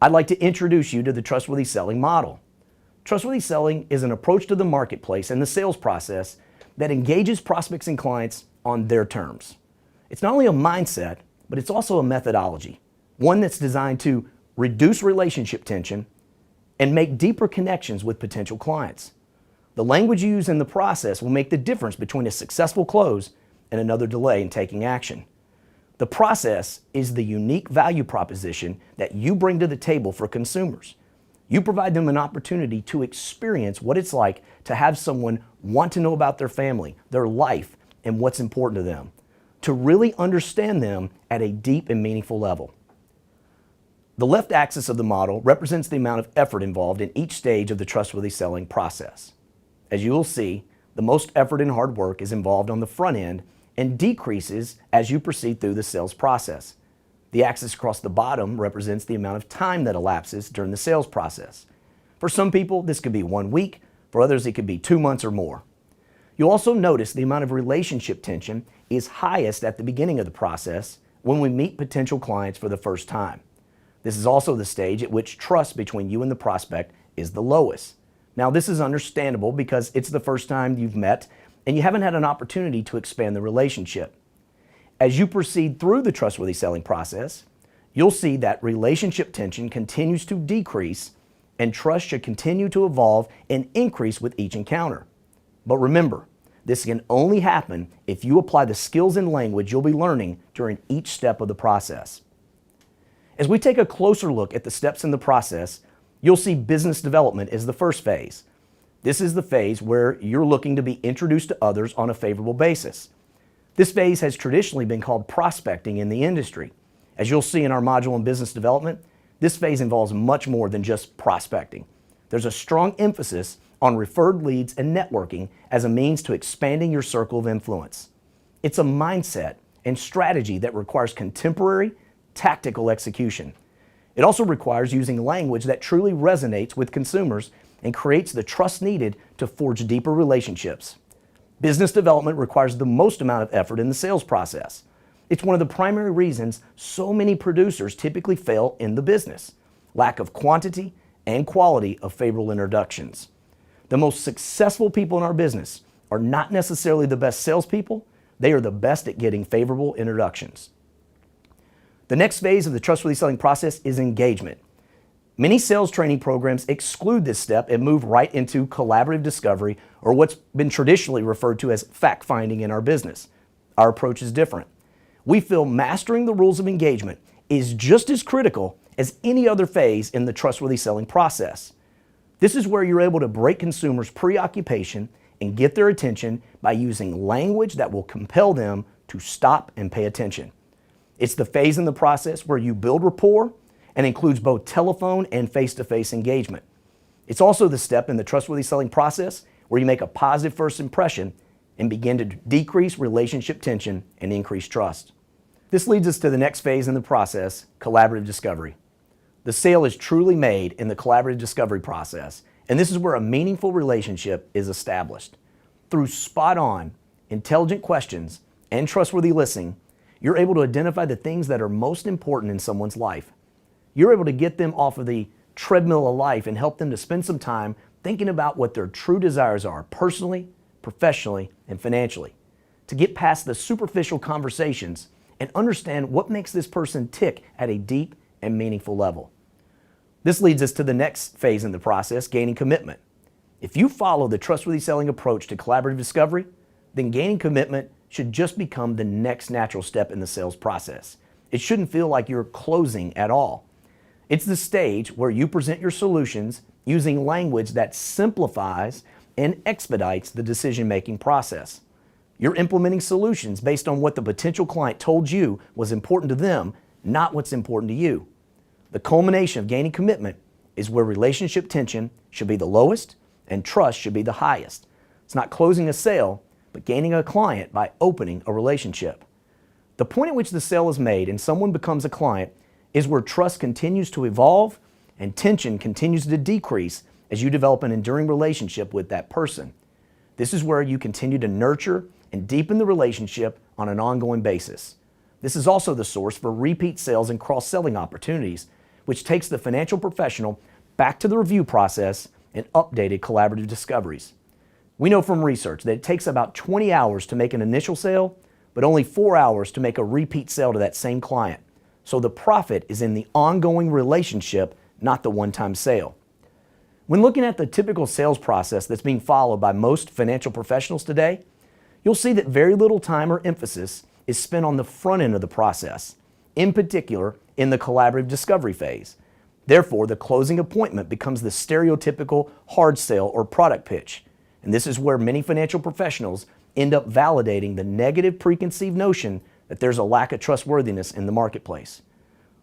I'd like to introduce you to the Trustworthy Selling model. Trustworthy Selling is an approach to the marketplace and the sales process that engages prospects and clients on their terms. It's not only a mindset, but it's also a methodology, one that's designed to reduce relationship tension and make deeper connections with potential clients. The language you use in the process will make the difference between a successful close and another delay in taking action. The process is the unique value proposition that you bring to the table for consumers. You provide them an opportunity to experience what it's like to have someone want to know about their family, their life, and what's important to them, to really understand them at a deep and meaningful level. The left axis of the model represents the amount of effort involved in each stage of the Trustworthy Selling process. As you will see, the most effort and hard work is involved on the front end and decreases as you proceed through the sales process. The axis across the bottom represents the amount of time that elapses during the sales process. For some people, this could be 1 week. For others, it could be 2 months or more. You'll also notice the amount of relationship tension is highest at the beginning of the process when we meet potential clients for the first time. This is also the stage at which trust between you and the prospect is the lowest. Now, this is understandable because it's the first time you've met and you haven't had an opportunity to expand the relationship. As you proceed through the Trustworthy Selling process, you'll see that relationship tension continues to decrease and trust should continue to evolve and increase with each encounter. But remember, this can only happen if you apply the skills and language you'll be learning during each step of the process. As we take a closer look at the steps in the process, you'll see business development as the first phase. This is the phase where you're looking to be introduced to others on a favorable basis. This phase has traditionally been called prospecting in the industry. As you'll see in our module on business development, this phase involves much more than just prospecting. There's a strong emphasis on referred leads and networking as a means to expanding your circle of influence. It's a mindset and strategy that requires contemporary, tactical execution. It also requires using language that truly resonates with consumers and creates the trust needed to forge deeper relationships. Business development requires the most amount of effort in the sales process. It's one of the primary reasons so many producers typically fail in the business: lack of quantity and quality of favorable introductions. The most successful people in our business are not necessarily the best salespeople, they are the best at getting favorable introductions. The next phase of the Trustworthy Selling process is engagement. Many sales training programs exclude this step and move right into collaborative discovery, or what's been traditionally referred to as fact-finding in our business. Our approach is different. We feel mastering the rules of engagement is just as critical as any other phase in the Trustworthy Selling process. This is where you're able to break consumers' preoccupation and get their attention by using language that will compel them to stop and pay attention. It's the phase in the process where you build rapport and includes both telephone and face-to-face engagement. It's also the step in the Trustworthy Selling process where you make a positive first impression and begin to decrease relationship tension and increase trust. This leads us to the next phase in the process, collaborative discovery. The sale is truly made in the collaborative discovery process, and this is where a meaningful relationship is established. Through spot-on, intelligent questions and trustworthy listening, you're able to identify the things that are most important in someone's life. You're able to get them off of the treadmill of life and help them to spend some time thinking about what their true desires are personally, professionally, and financially. To get past the superficial conversations and understand what makes this person tick at a deep and meaningful level. This leads us to the next phase in the process, gaining commitment. If you follow the Trustworthy Selling approach to collaborative discovery, then gaining commitment should just become the next natural step in the sales process. It shouldn't feel like you're closing at all. It's the stage where you present your solutions using language that simplifies and expedites the decision-making process. You're implementing solutions based on what the potential client told you was important to them, not what's important to you. The culmination of gaining commitment is where relationship tension should be the lowest and trust should be the highest. It's not closing a sale, but gaining a client by opening a relationship. The point at which the sale is made and someone becomes a client is where trust continues to evolve and tension continues to decrease as you develop an enduring relationship with that person. This is where you continue to nurture and deepen the relationship on an ongoing basis. This is also the source for repeat sales and cross-selling opportunities, which takes the financial professional back to the review process and updated collaborative discoveries. We know from research that it takes about 20 hours to make an initial sale, but only 4 hours to make a repeat sale to that same client. So the profit is in the ongoing relationship, not the one-time sale. When looking at the typical sales process that's being followed by most financial professionals today, you'll see that very little time or emphasis is spent on the front end of the process, in particular in the collaborative discovery phase. Therefore, the closing appointment becomes the stereotypical hard sale or product pitch. And this is where many financial professionals end up validating the negative preconceived notion that there's a lack of trustworthiness in the marketplace.